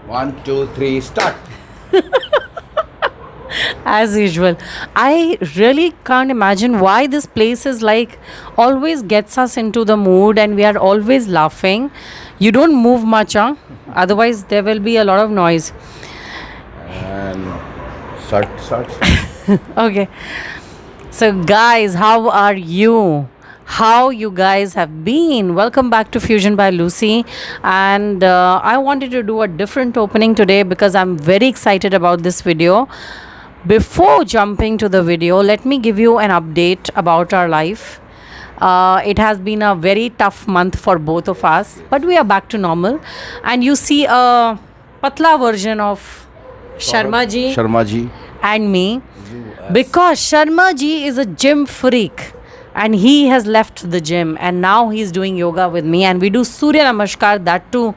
1, 2, 3, start. As usual. I really can't imagine why this place is like always gets us into the mood and we are always laughing. You don't move much, huh? Otherwise, there will be a lot of noise. And start. Okay. So, guys, how are you? How you guys have been? Welcome back to Fusion by Lucy. And I wanted to do a different opening today because I'm very excited about this video. Before jumping to the video, let me give you an update about our life. It has been a very tough month for both of us, but we are back to normal. And you see a patla version of Sharma Sharma ji. and me because Sharma ji is a gym freak and he has left the gym and now he's doing yoga with me and we do Surya Namaskar, that too.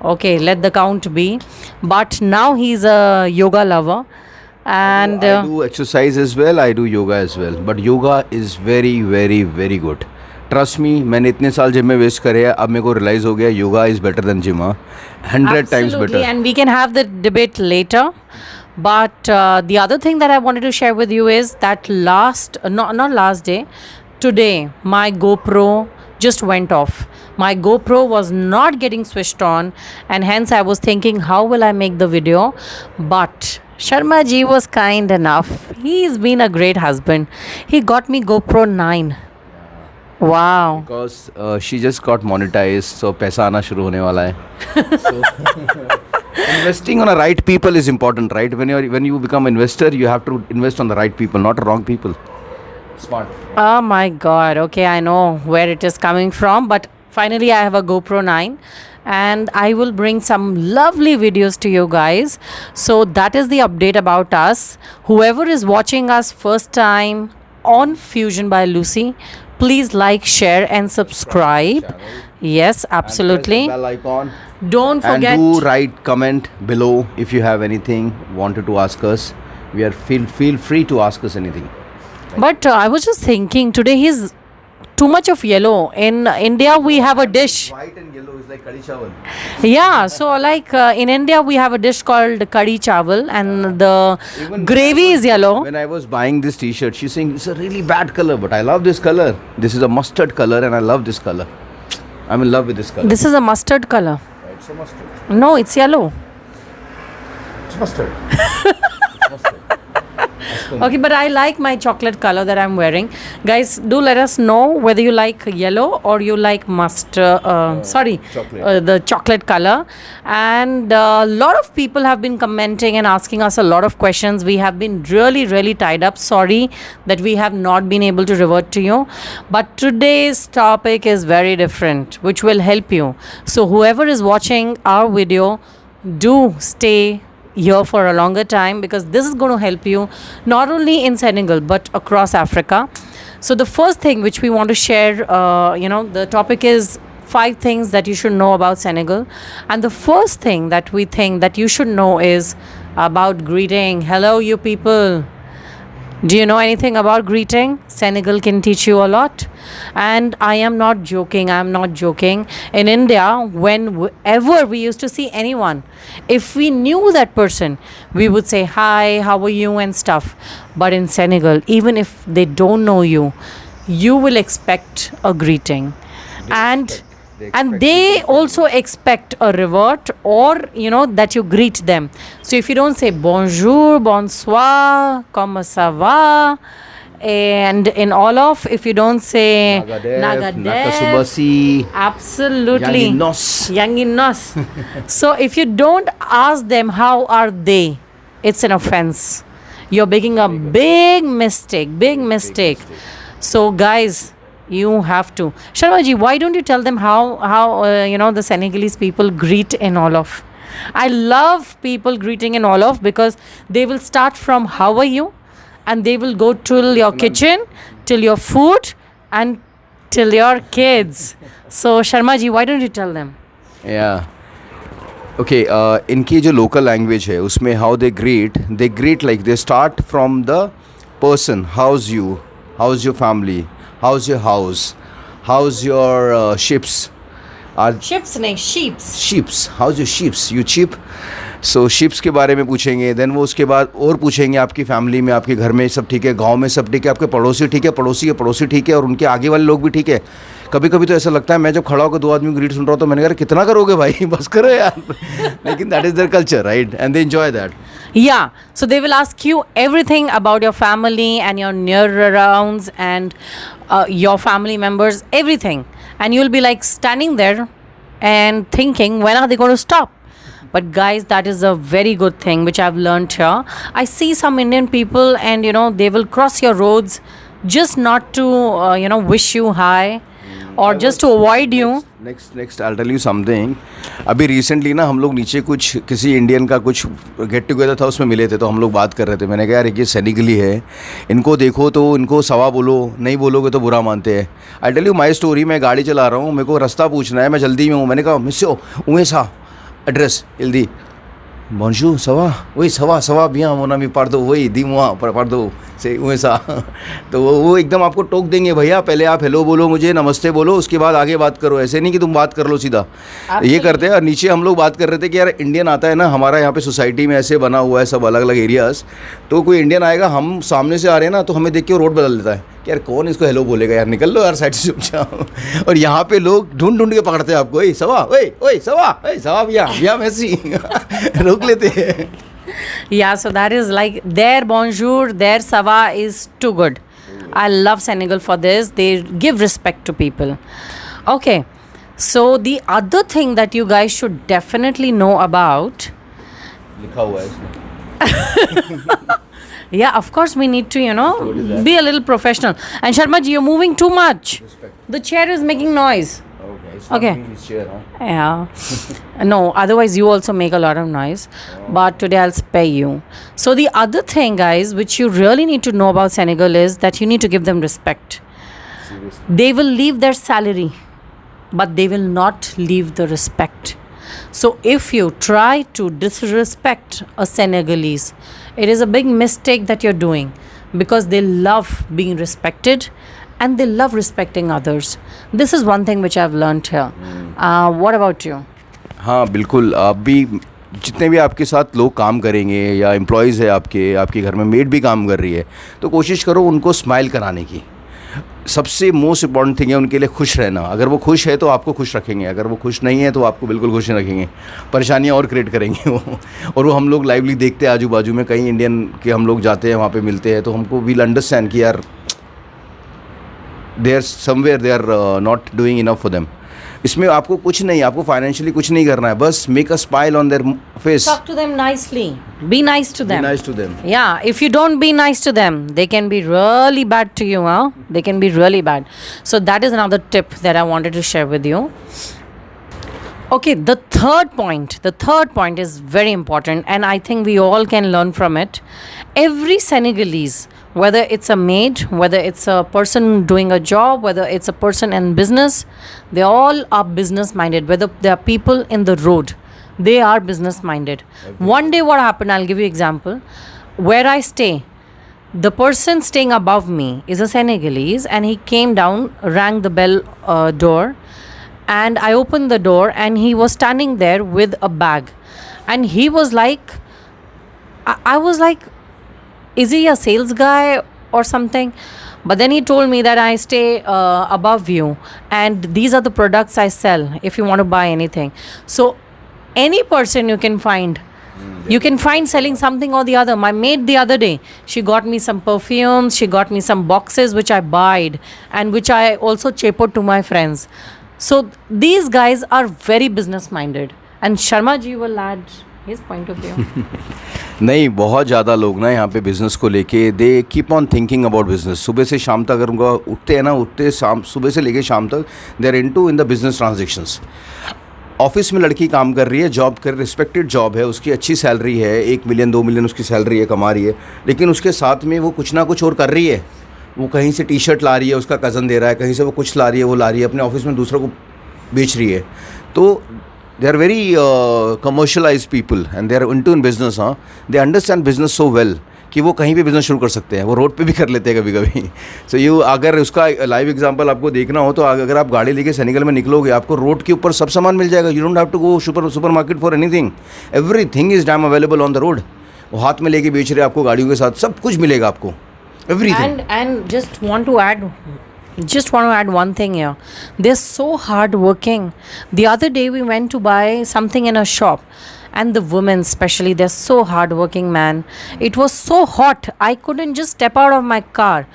Okay, let the count be. But now he's a yoga lover. And I do exercise as well, I do yoga as well. But yoga is very, very, very good. Trust me, मैंने इतने साल gym में waste करे हैं, अब मेरे को realise हो गया yoga is better than gym. 100 times absolutely, better. and we can have the debate later. But the other thing that I wanted to share with you is that not last day, today my GoPro just went off. My GoPro was not getting switched on, and hence I was thinking, how will I make the video? But Sharma ji was kind enough. He's been a great husband. He got me GoPro 9. Wow. Because she just got monetized, so पैसा आना शुरू होने वाला है. Investing on the right people is important, right? When you become investor, you have to invest on the right people, not wrong people. Smart. Oh my god. Okay, I know where it is coming from, but finally I have a GoPro 9 and I will bring some lovely videos to you guys. So that is the update about us. Whoever is watching us first time on Fusion by Lucy, please like, share and subscribe. Yes, absolutely. And press the bell icon. Don't forget. And do write comment below if you have anything wanted to ask us. We are feel free to ask us anything. But I was just thinking today he's too much of yellow. In India we have a dish. White and yellow is like kadi chawal. Yeah, so like in India we have a dish called kadi chawal and the Even gravy is yellow. When I was buying this t-shirt, she's saying it's a really bad color, but I love this color. This is a mustard color and I love this color. I'm in love with this color. This is a mustard color. It's a mustard. No, it's yellow. It's mustard. It's mustard. Okay, but I like my chocolate color that I'm wearing. Guys, do let us know whether you like yellow or you like mustard. Chocolate. The chocolate color. And a lot of people have been commenting and asking us a lot of questions. We have been really, really tied up. Sorry that we have not been able to revert to you. But today's topic is very different, which will help you. So whoever is watching our video, do stay here for a longer time because this is going to help you not only in Senegal but across Africa. So the first thing which we want to share, the topic is 5 things that you should know about Senegal. And the first thing that we think that you should know is about greeting. Hello, you people. Do you know anything about greeting? Senegal can teach you a lot. And I am not joking. In India, whenever we used to see anyone, if we knew that person, we would say, hi, how are you and stuff. But in Senegal, even if they don't know you, you will expect a greeting. And they also expect a revert or that you greet them. So if you don't say bonjour, bonsoir, comment ça va, and in Olof if you don't say Nagadef, Nakasubasi, absolutely Yanginos. So if you don't ask them how are they, it's an offense. You're making a big mistake. So guys, you have to. Sharma ji, why don't you tell them how the Senegalese people greet in Olof? I love people greeting in Olof because they will start from how are you and they will go till your kitchen, till your food and till your kids. So Sharma ji, why don't you tell them? Yeah. Okay, इनकी जो local language है उसमें how they greet like they start from the person. How's you? How's your family? How's your house? How's your ships? आज Ships नहीं, sheeps. Sheeps, how's you sheeps, you cheap. So ships के बारे में पूछेंगे. Then वो उसके बाद और पूछेंगे आपकी फैमिली में, आपके घर में सब ठीक है, गांव में सब ठीक है, आपके पड़ोसी ठीक है, पड़ोसी के पड़ोसी ठीक है, और उनके आगे वाले लोग भी ठीक है. कभी कभी तो ऐसा लगता है मैं जब खड़ा होकर दो आदमी की ग्रीट सुन रहा हूँ तो मैंने कहा कितना करोगे भाई, बस करो यार. लेकिन that is their culture, right, and they enjoy that. Yeah, so they will ask you everything about your family and your near arounds and your family members, everything. And you'll be like standing there and thinking, when are they going to stop? But guys, that is a very good thing which I've learned here. I see some Indian people and they will cross your roads just not to wish you hi or just to avoid you. Next I tell you something. अभी recently ना हम लोग नीचे कुछ किसी Indian का कुछ get together था, उसमें मिले थे, तो हम लोग बात कर रहे थे. मैंने कहा यार ये सेनेगली है, इनको देखो तो इनको सवा बोलो, नहीं बोलोगे तो बुरा मानते हैं. I tell you my story. मैं गाड़ी चला रहा हूँ, मेरे को रास्ता पूछना है, मैं जल्दी में हूँ. मैंने कहा मिस्यो उमें सा एड्रेस जल्दी बंशू सवा वही सवा बिया मोना भी पढ़ दो, वही दी मुआ पढ़ दो से वैसा. तो वो एकदम आपको टोक देंगे, भैया पहले आप हेलो बोलो मुझे, नमस्ते बोलो, उसके बाद आगे बात करो. ऐसे नहीं कि तुम बात कर लो सीधा. ये करते हैं. और नीचे हम लोग बात कर रहे थे कि यार इंडियन आता है ना हमारा यहाँ पे सोसाइटी में ऐसे बना हुआ है सब अलग अलग एरियाज़. तो कोई इंडियन आएगा, हम सामने से आ रहे हैं ना, तो हमें देख के रोड बदल देता है कि यार कौन इसको हेलो बोलेगा, यार निकल लो यार साइड से चुपचाप. और यहाँ पे लोग ढूंढ ढूंढ के पकड़ते हैं आपको, ओए सवा ओए सवा भैया मैसी रोक लेते हैं. Yeah, so that is like their bonjour, their sava is too good. I love Senegal for this. They give respect to people. Okay, so the other thing that you guys should definitely know about. लिखा हुआ है इसमें. Yeah, of course we need to, be a little professional. And Sharma ji, you're moving too much. The chair is making noise. Okay. Yeah. No, otherwise you also make a lot of noise. But today I'll spare you. So the other thing, guys, which you really need to know about Senegal is that you need to give them respect. Seriously. They will leave their salary, but they will not leave the respect. So if you try to disrespect a Senegalese, it is a big mistake that you're doing, because they love being respected and they love respecting others. This is one thing which I've learned here. What about you? हाँ बिल्कुल. आप भी जितने भी आपके साथ लोग काम करेंगे या एम्प्लॉयज़ है आपके घर में मेड भी काम कर रही है, तो कोशिश करो उनको स्माइल कराने की. सबसे मोस्ट इम्पॉर्टेंट थिंग है उनके लिए खुश रहना. अगर वो खुश है तो आपको खुश रखेंगे, अगर वो खुश नहीं है तो आपको बिल्कुल खुश नहीं रखेंगे, परेशानियाँ और क्रिएट करेंगे वो. और वो हम लोग लाइवली देखते हैं आजू बाजू में, कई इंडियन के हम लोग जाते हैं वहाँ पे मिलते हैं, तो हमको वील अंडरस्टैंड कि यार they are somewhere they are not doing enough for them. इसमें आपको कुछ नहीं, आपको फाइनेंशियली कुछ नहीं करना है, बस make a smile on their face. Talk to them nicely. Be nice to them. Be nice to them. Yeah, if you don't be nice to them, they can be really bad to you, huh? They can be really bad. So that is another tip that I wanted to share with you. Okay, the third point is very important, and I think we all can learn from it. Every Senegalese, whether it's a maid, whether it's a person doing a job, whether it's a person in business, they all are business minded. Whether they are people in the road, they are business minded. One day what happened, I'll give you example. Where I stay, the person staying above me is a Senegalese, and he came down, rang the bell door, and I opened the door, and he was standing there with a bag, and he was like, I was like, is he a sales guy or something? But then he told me that I stay above you, and these are the products I sell if you want to buy anything. So any person you can find selling something or the other. My maid the other day, she got me some perfumes, she got me some boxes which I buyed, and which I also chapered to my friends. So these guys are very business minded, and Sharma ji will add his point of view. नहीं, बहुत ज़्यादा लोग ना यहाँ पे business को लेके they keep on thinking about business. सुबह से शाम तक अगर उनका उठते हैं ना, सुबह से लेके शाम तक they are into in the business transactions. Office में लड़की काम कर रही है, जॉब कर, रिस्पेक्टेड जॉब है, उसकी अच्छी सैलरी है, 1 मिलियन 2 मिलियन उसकी सैलरी है, कमा रही है, लेकिन उसके साथ में वो कुछ ना कुछ और कर रही है. वो कहीं से टी शर्ट ला रही है, उसका कज़न दे रहा है, कहीं से वो कुछ ला रही है, वो ला रही है, अपने ऑफिस में दूसरों को बेच रही है. तो they are very commercialized people and they are into in business. They understand business so well कि वो कहीं भी बिजनेस शुरू कर सकते हैं, वो रोड पे भी कर लेते हैं कभी कभी। सो यू अगर उसका लाइव एग्जांपल आपको देखना हो तो अगर आप गाड़ी लेके सेनेगल में निकलोगे, आपको रोड के ऊपर सब सामान मिल जाएगा। You don't have to go super market for anything, everything is damn available on the road. वो हाथ में लेके बेच रहे हैं आपको गाड़ियों के साथ, सब कुछ मिलेगा आपको, everything. And just want to add one thing here. They're so hard working. The other day we went to buy something in a shop, and the women especially, they're so hard working, man. It was so hot, I couldn't just step out of my car,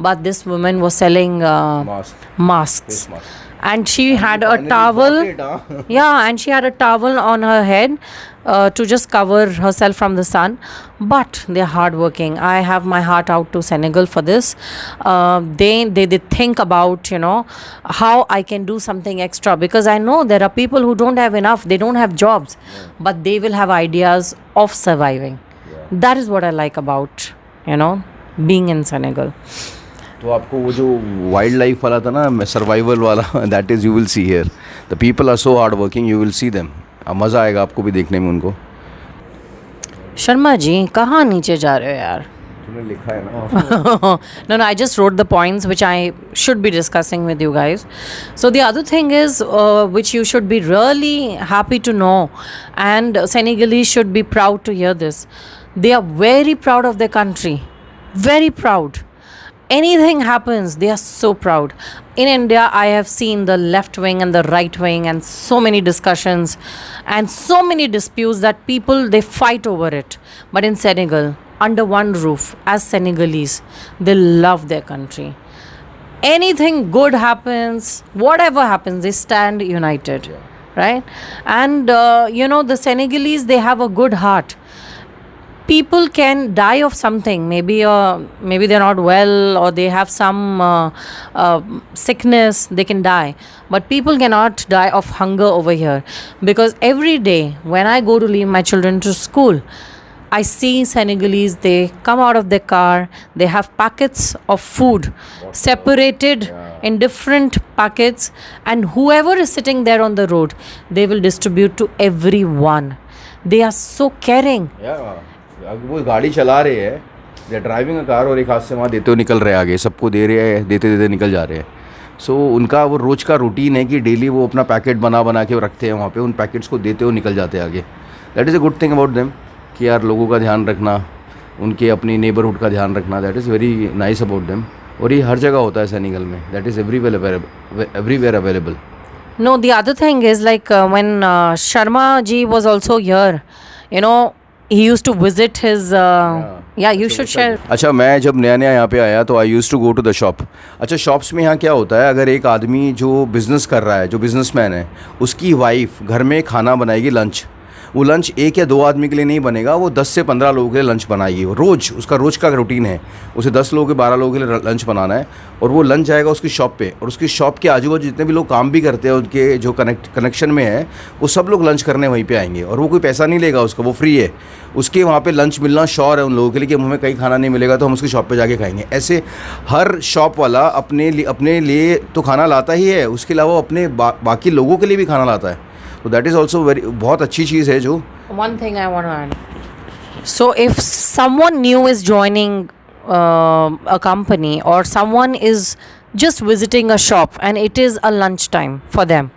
but this woman was selling masks. Face mask. And she had a towel. Yeah, and she had a towel on her head to just cover herself from the sun. But they're hardworking. I have my heart out to Senegal for this. They think about, you know, how I can do something extra, because I know there are people who don't have enough. They don't have jobs, but they will have ideas of surviving. That is what I like about, you know, being in Senegal. तो आपको वो जो wild life वाला था ना, survival वाला, that is you will see here. The people are so hard working, you will see them. अब मज़ा आएगा आपको भी देखने में उनको। शर्मा जी कहाँ नीचे जा रहे हो यार? तूने लिखा है ना। No, I just wrote the points which I should be discussing with you guys. So the other thing is, which you should be really happy to know, and Senegalese should be proud to hear this. They are very proud of their country, very proud. Anything happens, they are so proud. In India, I have seen the left wing and the right wing, and so many discussions and so many disputes that people, they fight over it. But in Senegal, under one roof, as Senegalese, they love their country. Anything good happens, whatever happens, they stand united, right? And you know, the Senegalese, they have a good heart. People can die of something, maybe they're not well, or they have some sickness, they can die, but people cannot die of hunger over here. Because every day when I go to leave my children to school, I see Senegalese, they come out of their car, they have packets of food separated in different packets, and whoever is sitting there on the road, they will distribute to everyone. They are so caring. वो गाड़ी चला रहे हैं, they are driving a car, और एक हाथ से वहाँ देते हुए निकल रहे हैं आगे, सबको दे रहे हैं, देते देते निकल जा रहे हैं। सो उनका वो रोज़ का रूटीन है कि डेली वो अपना पैकेट बना के रखते हैं वहाँ पे, उन पैकेट्स को देते हुए निकल जाते हैं आगे। That is a good thing about them, कि यार लोगों का ध्यान रखना, उनके अपनी नेबरहुड का ध्यान रखना, that is very nice about them. और ये हर जगह होता है सेनेगल में, that is everywhere available. No, the other thing is like when Sharma ji was also here, you know, he used to visit his yeah, you should share. अच्छा, मैं जब नया यहाँ पे आया तो I used to go to the shop. अच्छा, shops में यहाँ क्या होता है, अगर एक आदमी जो बिज़नेस कर रहा है, जो बिज़नेसमैन है, उसकी वाइफ घर में खाना बनाएगी लंच, वो लंच एक या दो आदमी के लिए नहीं बनेगा, वो 10 से 15 लोगों के लिए लंच बनाएगी। रोज़ उसका रोज़ का रूटीन है, उसे 10 लोगों के 12 लोगों के लिए लंच बनाना है, और वो लंच जाएगा उसकी शॉप पे, और उसकी शॉप के आजू बाजू जितने भी लोग काम भी करते हैं, उनके जो कनेक्शन में है, वो सब लोग लंच करने वहीं पे आएंगे, और वो कोई पैसा नहीं लेगा उसका, वो फ्री है। उसके वहाँ पे लंच मिलना श्योर है उन लोगों के लिए कि हमें कहीं खाना नहीं मिलेगा तो हम उसकी शॉप पे जाके खाएंगे। ऐसे हर शॉप वाला अपने लिए तो खाना लाता ही है, उसके अलावा अपने बाकी लोगों के लिए भी खाना लाता है। तो दैट इज़ ऑल्सो बहुत अच्छी चीज़ है। जो One thing I want to add. So if someone new is joining a company, or someone is just visiting a shop and it is a lunch time for them,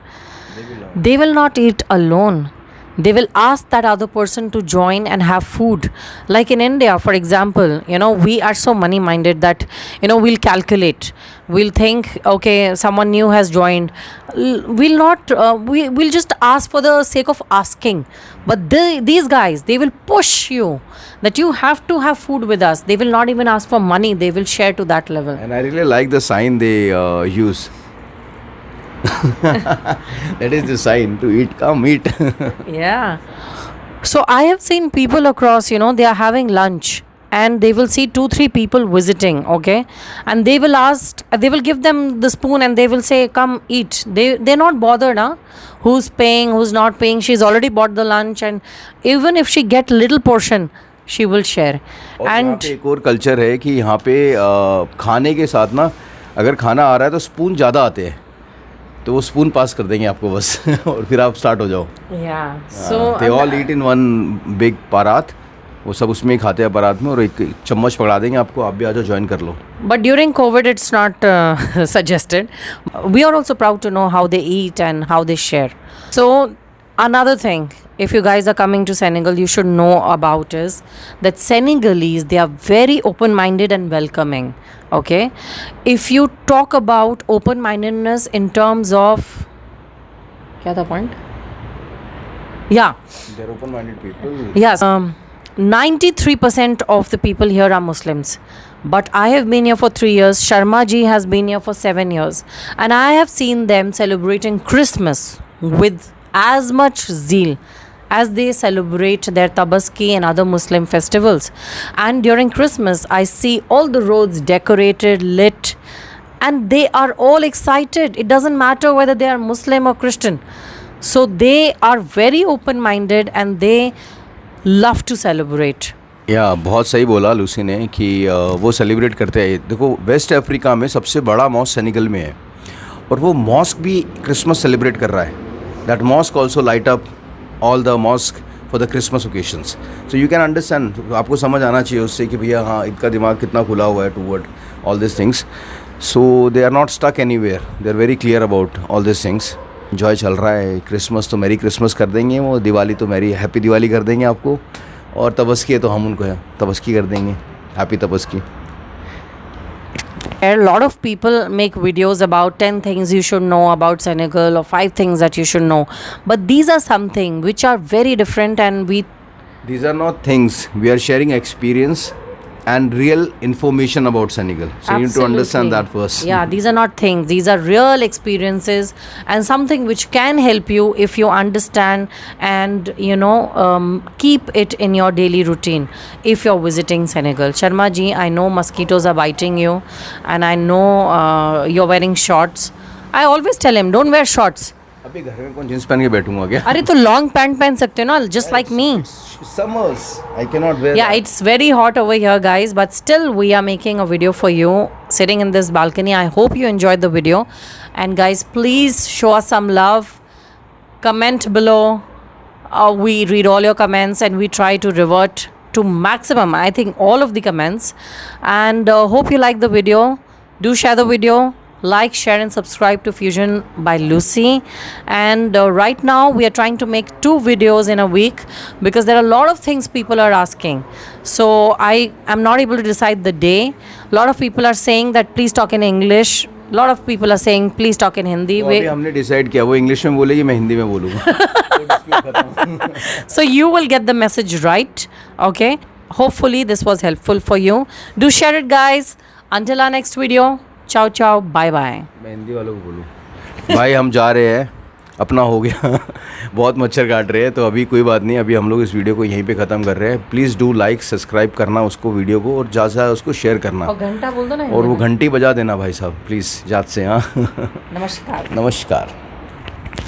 they will not eat alone. They will ask that other person to join and have food. Like in India, for example, you know, we are so money minded that, you know, we'll calculate, we'll think, okay, someone new has joined, we'll not we'll just ask for the sake of asking. But these guys, they will push you that you have to have food with us. They will not even ask for money, they will share to that level. And I really like the sign they use. That is the sign to eat, come eat. Yeah. So I have seen people across, you know, they are having lunch, and they will see 2-3 people visiting, okay, and they will give them the spoon, and they will say, come eat. They're not bothered, who's paying, who's not paying. She's already bought the lunch, and even if she get little portion, she will share. और यहाँ पे एक और culture है कि यहाँ पे खाने के साथ ना, अगर खाना आ रहा है तो स्पून ज़्यादा आते हैं, तो वो स्पून पास कर देंगे आपको बस और फिर आप स्टार्ट हो जाओ। Yeah. So they all eat in one big parat, वो सब उसमें ही खाते हैं बारात में, और एक चम्मच पकड़ा देंगे आपको, आप भी आ जाओ, ज्वाइन कर लो। But during COVID, it's not suggested. We are also proud to know how they eat and how they share. So, another thing, if you guys are coming to Senegal, you should know about is that Senegalese, they are very open-minded and welcoming. Okay, if you talk about open-mindedness in terms of, क्या था point? Yeah. They're open-minded people. Yes. 93% of the people here are Muslims. But I have been here for 3 years. Sharma ji has been here for 7 years. And I have seen them celebrating Christmas with as much zeal as they celebrate their Tabaski and other Muslim festivals. And during Christmas, I see all the roads decorated, lit, and they are all excited. It doesn't matter whether they are Muslim or Christian. So they are very open-minded and they love to celebrate. या बहुत सही बोला Lucy ने कि वो celebrate करते हैं। देखो, वेस्ट अफ्रीका में सबसे बड़ा मॉस्क सेनेगल में है, और वो मॉस्क भी क्रिसमस सेलिब्रेट कर रहा है। That mosque also light up all the mosque for the Christmas occasions. So you can understand, आपको समझ आना चाहिए उससे कि भैया हाँ, इनका दिमाग कितना खुला हुआ है toward all this things. So they are not stuck anywhere, they are very clear about all this things. जॉय चल रहा है। क्रिसमस तो मैरी क्रिसमस कर देंगे वो, दिवाली तो मैरी हैप्पी दिवाली कर देंगे आपको, और तबस्की है तो हम उनको तबस्की कर देंगे, happy तबस्की। A lot of people make videos about 10 things you should know about Senegal or 5 things that you should know. But these are something which are very different, and These are not things. We are sharing experience and real information about Senegal. So you need to understand that first. Yeah, these are not things. These are real experiences and something which can help you if you understand and, keep it in your daily routine if you're visiting Senegal. Sharma ji, I know mosquitoes are biting you, and I know you're wearing shorts. I always tell him, don't wear shorts. अभी घर में कौन jeans पहन के बैठूंगा क्या? अरे तो लॉन्ग पैंट पहन सकते हो ना, just like me. Summers, I cannot wear. Yeah, it's very hot over here, guys, but still we are making a video for you sitting in this balcony. I hope you enjoyed the video, and guys, please show us some love. Comment below. We read all your comments and we try to revert to maximum, I think, all of the comments, and hope you like the video. Do share the video. Like, share and subscribe to Fusion by Lucy. And right now we are trying to make 2 videos in a week because there are a lot of things people are asking. So I am not able to decide the day. A lot of people are saying that please talk in English. A lot of people are saying please talk in Hindi. तो अभी हमने decide किया, वो English में बोलेगी, मैं हिंदी में बोलूँगा। So you will get the message right. Okay. Hopefully this was helpful for you. Do share it, guys. Until our next video. चाओ चाओ, बाय बाय। मैं हिंदी वालों को बोलूँ, भाई हम जा रहे हैं, अपना हो गया। बहुत मच्छर काट रहे हैं, तो अभी कोई बात नहीं, अभी हम लोग इस वीडियो को यहीं पे ख़त्म कर रहे हैं। प्लीज़ डू लाइक, सब्सक्राइब करना उसको, वीडियो को, और ज़्यादा से ज़्यादा उसको शेयर करना, और घंटा बोल दो ना, और वो घंटी बजा देना भाई साहब, प्लीज़, याद से। हाँ, नमस्कार। नमस्कार।